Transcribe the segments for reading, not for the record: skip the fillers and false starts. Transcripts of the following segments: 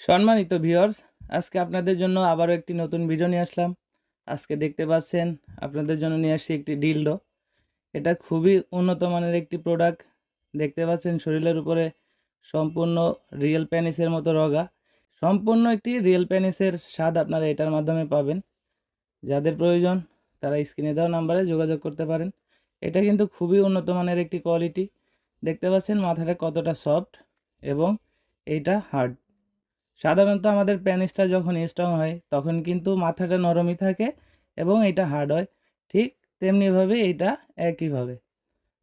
সম্মানিত ভিউয়ার্স, আজকে আপনাদের জন্য আবারও একটি নতুন ভিডিও নিয়ে আসলাম। আজকে দেখতে পাচ্ছেন আপনাদের জন্য নিয়ে আসছি একটি ডিলডো। এটা খুবই উন্নত মানের একটি প্রোডাক্ট। দেখতে পাচ্ছেন শরীরের উপরে সম্পূর্ণ রিয়েল পেনিসের মতো রগা। সম্পূর্ণ একটি রিয়েল পেনিসের স্বাদ আপনারা এটার মাধ্যমে পাবেন। যাদের প্রয়োজন তারা স্ক্রিনে দেওয়া নাম্বারে যোগাযোগ করতে পারেন। এটা কিন্তু খুবই উন্নত মানের একটি কোয়ালিটি। দেখতে পাচ্ছেন মাথাটা কতটা সফট এবং এইটা হার্ড। সাধারণত আমাদের পেনিসটা যখন স্ট্রং হয় তখন কিন্তু মাথাটা নরমই থাকে এবং এটা হার্ড হয়। ঠিক তেমনিভাবে এইটা একইভাবে।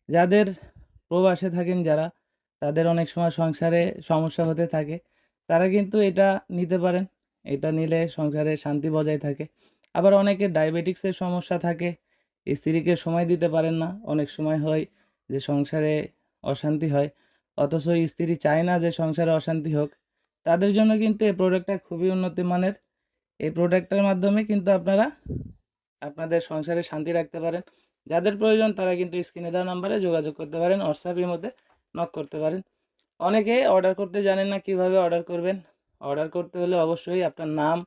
যাদের প্রবাসে থাকেন যারা, তাদের অনেক সময় সংসারে সমস্যা হতে থাকে, তারা কিন্তু এটা নিতে পারেন। এটা নিলে সংসারে শান্তি বজায় থাকে। আবার অনেকের ডায়াবেটিক্সের সমস্যা থাকে, স্ত্রীকে সময় দিতে পারেন না। অনেক সময় হয় যে সংসারে অশান্তি হয়, অথচ স্ত্রী চায় না যে সংসারে অশান্তি হোক। তাদের জন্য কিন্তু এই প্রোডাক্টটা খুবই উন্নত মানের। এই প্রোডাক্টটার মাধ্যমে কিন্তু আপনারা আপনাদের সংসারে শান্তি রাখতে পারেন। যাদের প্রয়োজন তারা কিন্তু স্ক্রিনে দেওয়া নাম্বারে যোগাযোগ করতে পারেন, হোয়াটসঅ্যাপের মধ্যে নক করতে পারেন। অনেকে অর্ডার করতে জানেন না কিভাবে অর্ডার করবেন। অর্ডার করতে হলে অবশ্যই আপনার নাম,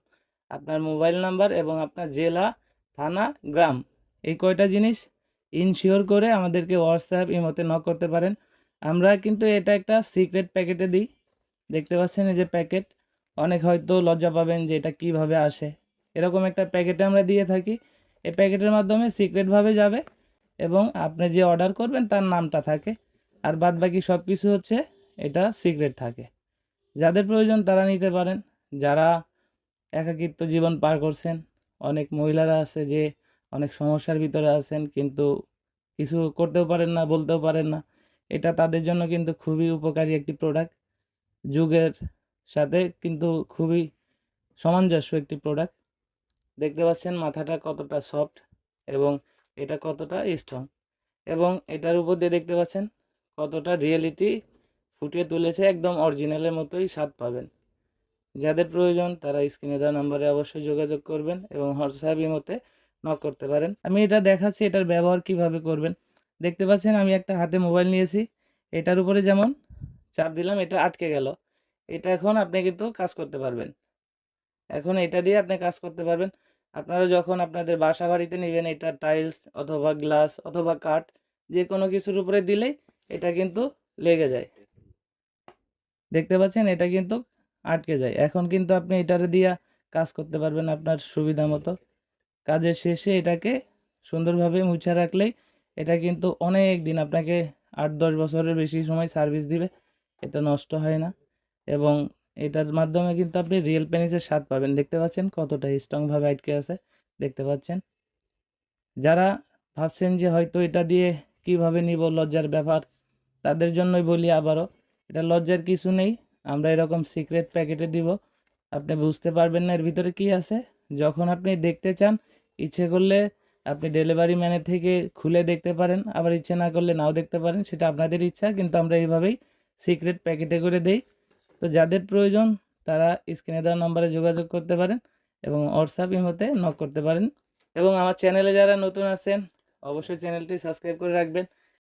আপনার মোবাইল নাম্বার এবং আপনার জেলা, থানা, গ্রাম, এই কয়টা জিনিস ইনশিওর করে আমাদেরকে হোয়াটসঅ্যাপ ইমোতে নক করতে পারেন। আমরা কিন্তু এটা একটা সিক্রেট প্যাকেটে দিই। দেখতে পাচ্ছেন এই যে প্যাকেট। অনেক হয়তো লজ্জা পাবেন যে এটা কিভাবে আসে। এরকম একটা প্যাকেটে আমরা দিয়ে থাকি। এই প্যাকেটের মাধ্যমে সিক্রেটভাবে যাবে এবং আপনি যে অর্ডার করবেন তার নামটা থাকে, আর বাদবাকি সব কিছু হচ্ছে এটা সিক্রেট থাকে। যাদের প্রয়োজন তারা নিতে পারেন। যারা একাকিত্ব জীবন পার করছেন, অনেক মহিলারা আছে যে অনেক সমস্যার ভিতরে আছেন, কিন্তু কিছু করতেও পারেন না, বলতেও পারেন না। এটা তাদের জন্য কিন্তু খুবই উপকারী একটি প্রোডাক্ট। যুগের সাথে কিন্তু খুবই সামঞ্জস্য একটি প্রোডাক্ট। দেখতে পাচ্ছেন মাথাটা কতটা সফট এবং এটা কতটা স্ট্রং, এবং এটার উপর দিয়ে দেখতে পাচ্ছেন কতটা রিয়েলিটি ফুটিয়ে তুলেছে। একদম অরিজিনালের মতোই স্বাদ পাবেন। যাদের প্রয়োজন তারা স্ক্রিনে দেওয়া নাম্বারে অবশ্যই যোগাযোগ করবেন এবং হোয়াটসঅ্যাপ ইমোতে নক করতে পারেন। আমি এটা দেখাচ্ছি এটার ব্যবহার কিভাবে করবেন। দেখতে পাচ্ছেন আমি একটা হাতে মোবাইল নিয়েছি, এটার উপরে যেমন চাপ দিলাম এটা আটকে গেল। এটা এখন আপনি কিন্তু কাজ করতে পারবেন। এখন এটা দিয়ে আপনি কাজ করতে পারবেন। আপনারা যখন আপনাদের বাসা বাড়িতে নেবেন, এটা টাইলস অথবা গ্লাস অথবা কাঠ যে কোনো কিছুর উপরে দিলেই এটা কিন্তু লেগে যায়। দেখতে পাচ্ছেন এটা কিন্তু আটকে যায়। এখন কিন্তু আপনি এটারে দিয়া কাজ করতে পারবেন আপনার সুবিধা মতো। কাজের শেষে এটাকে সুন্দরভাবে মুছে রাখলেই এটা কিন্তু অনেক দিন আপনাকে 8-10 বছরের বেশি সময় সার্ভিস দিবে। এটা নষ্ট হয় না এবং এটার মাধ্যমে কিন্তু আপনি রিয়েল পেনিসের স্বাদ পাবেন। দেখতে পাচ্ছেন কতটা স্ট্রংভাবে আটকে আছে। দেখতে পাচ্ছেন। যারা ভাবছেন যে হয়তো এটা দিয়ে কিভাবে নিব, লজ্জার ব্যাপার, তাদের জন্যই বলি আবারও, এটা লজ্জার কিছু নেই। আমরা এরকম সিক্রেট প্যাকেটে দিব, আপনি বুঝতে পারবেন না এর ভিতরে কি আছে। যখন আপনি দেখতে চান, ইচ্ছে করলে আপনি ডেলিভারি ম্যানের থেকে খুলে দেখতে পারেন, আবার ইচ্ছে না করলে নাও দেখতে পারেন, সেটা আপনাদের ইচ্ছা। কিন্তু আমরা এইভাবেই সিক্রেট প্যাকেটে করে দেই। তো যাদের প্রয়োজন তারা স্ক্রিনে দেওয়া নম্বরে যোগাযোগ করতে পারেন এবং হোয়াটসঅ্যাপ ইমোতে নক করতে পারেন। এবং আমার চ্যানেলে যারা নতুন আছেন অবশ্যই চ্যানেলটি সাবস্ক্রাইব করে রাখবেন।